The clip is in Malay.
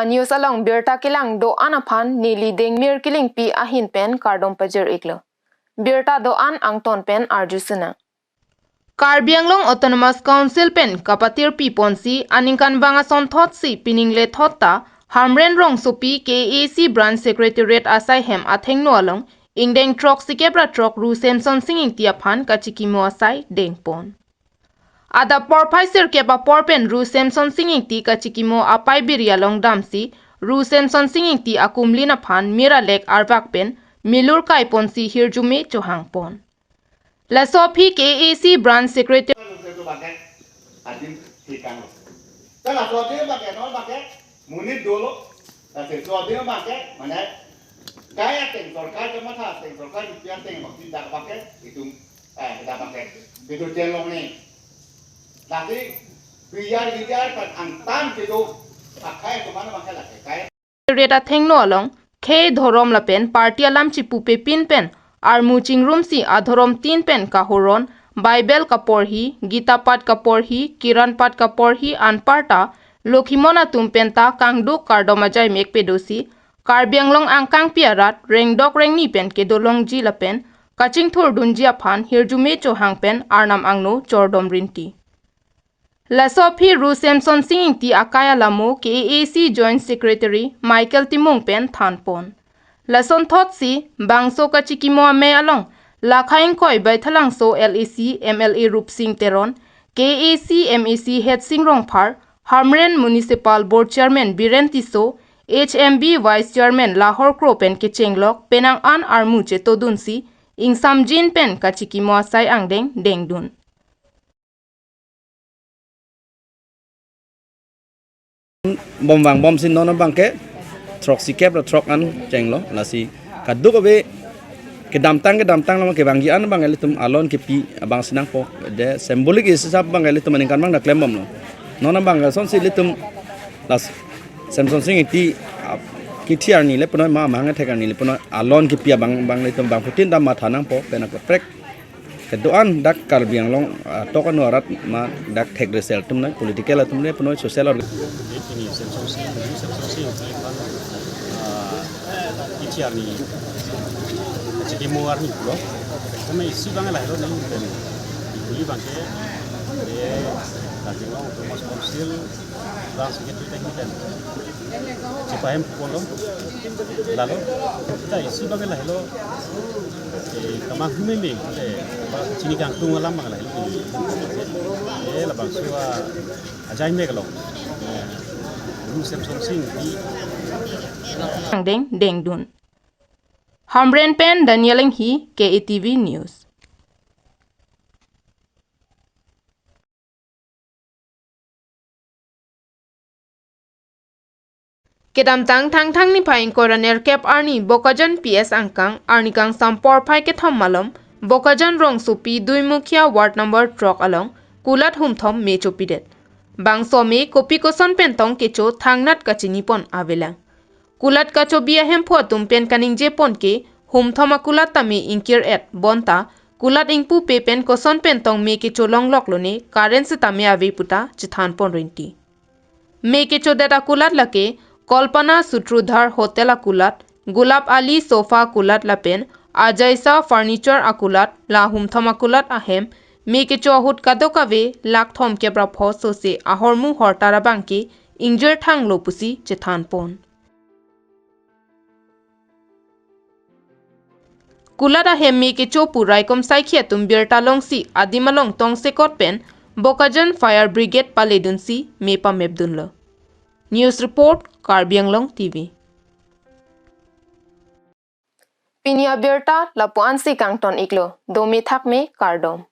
A news along birta kilang do anapan nili deng mir kiling pi ahin pen kardom pajer iklo. Birta do an angton pen arjusuna. Karbi Anglong Autonomous Council pen kapatir pi ponsi aningkan banga son thot si piningle thotta Hamren rong sopi KAC branch secretariat asai hem atheng no along ingdeng trok sikebra trok ru Samson singing tiaphan kachikimo asai dengpon. Ada porpai kepa porpen ru Samson singing ti kachikimo apai biria long damsi ru Samson singing ti akumlina phan mira lek arbak pen milur kai ponsi hirjume chohang pon. La sopi KAC branch secretary Munit dulu, tapi kalau dia pakai, mana gaya teng sorkai cuma tha teng sorkai di pian teng waktu tidak pakai itu, tidak pakai itu jelong ni. Tapi biar kan antam itu pakai cuma pakai lagi gaya. Reda theng no along ke dhorom la pen party alam chi pupe pin pen ar muching room si adhorom tin pen kahoron Bible kaporhi Gita pat kaporhi Kiran pat kaporhi anparta Lokhimona tumpenta kangduk kardomajai mek pedosi Karbi Anglong angkang piarat rengdok rengni pen kedolong ji la pen kaching thur dunjia phan hirjume chohang pen arnam angno chordom rinti La Sophie Ru Samson singing ti akaya lamo KAC Joint Secretary Michael Timong pen thanpon La son thot si bangso kachikimo me along la khaing koi bai thalang so LAC MLA Rup Singh Teron KAC MAC Head Singh Rongphar Hamren Municipal Board Chairman Biren Tiso, HMB Vice Chairman Lahore Kropen ke Chenglok, Penang An Armu che Todunsi, Ing Samjin Pen kachiki moasai angdeng dengdun. Bom sin non bangke, trok si kep trok an Chenglo, nasi kaduk abe ke damtang lama ke banggian bang elitum alon ke pi abang sinang po, de simbolik is sab bang elitum meningkan bang dak lembom lo. Nona bangga son si litum las Samson sing ti kitiar ni le pono ma manga thekar ni le pono alon ki pia bang litum bang putin da ma thanang po pena ko prek kedoan dak Karbi Anglong tokan warat ma dak thek resel tum na political tum le pono social ini Samson sing kitiar ni jadi muar ni bro kami isi bang lah lo ni beli bang ke Karbi Anglong Autonomous Council branch secretary technical Cipahem polo lalu kita isi bagai lah lo kamang humeme le sini kang tung alam bagai lah labang suwa ajai megalo Ru Samson sing di Angdeng dengdun. Hamren Pen Daniel Hi KATV News. Kedam tang ni paing koraner kep arni bokajan PS angkang arnikang sampor pai ke thom malom bokajan rong supi dui mukhia ward number trok along kulat humthom me chopidet bang some kopi koson pentong kecho thangnat kachini pon avela kulat kacho bia hem photum pen kaning je pon ke humthom akulat tame inkir et bonta kulat ingpu pe pen koson pentong me kecho longlok lone current se tame ave puta chithan pon rinti me kecho data kulat lake Kolpana Sutrudhar Hotel Akulat, Gulab Ali Sofa Akulat Lapen, Ajaisa Furniture Akulat, La Humtham Akulat Ahem, Meke Chohut Kadokave, Lak Thom Kebra Phoso se Ahormu Hortara Banki, Injur Thang Lopusi, Chethan Pon. Kulat Ahem Meke Chopu Raikom Saikhetum Birtalong si Adimalong Tong Sekot Pen, Bokajan Fire Brigade Paledun si Mepa Mebdunlo. News Report Karbi Anglong TV. Pinia Birta Lapuan si Kangton Iklo, Domi Thak me Kardom.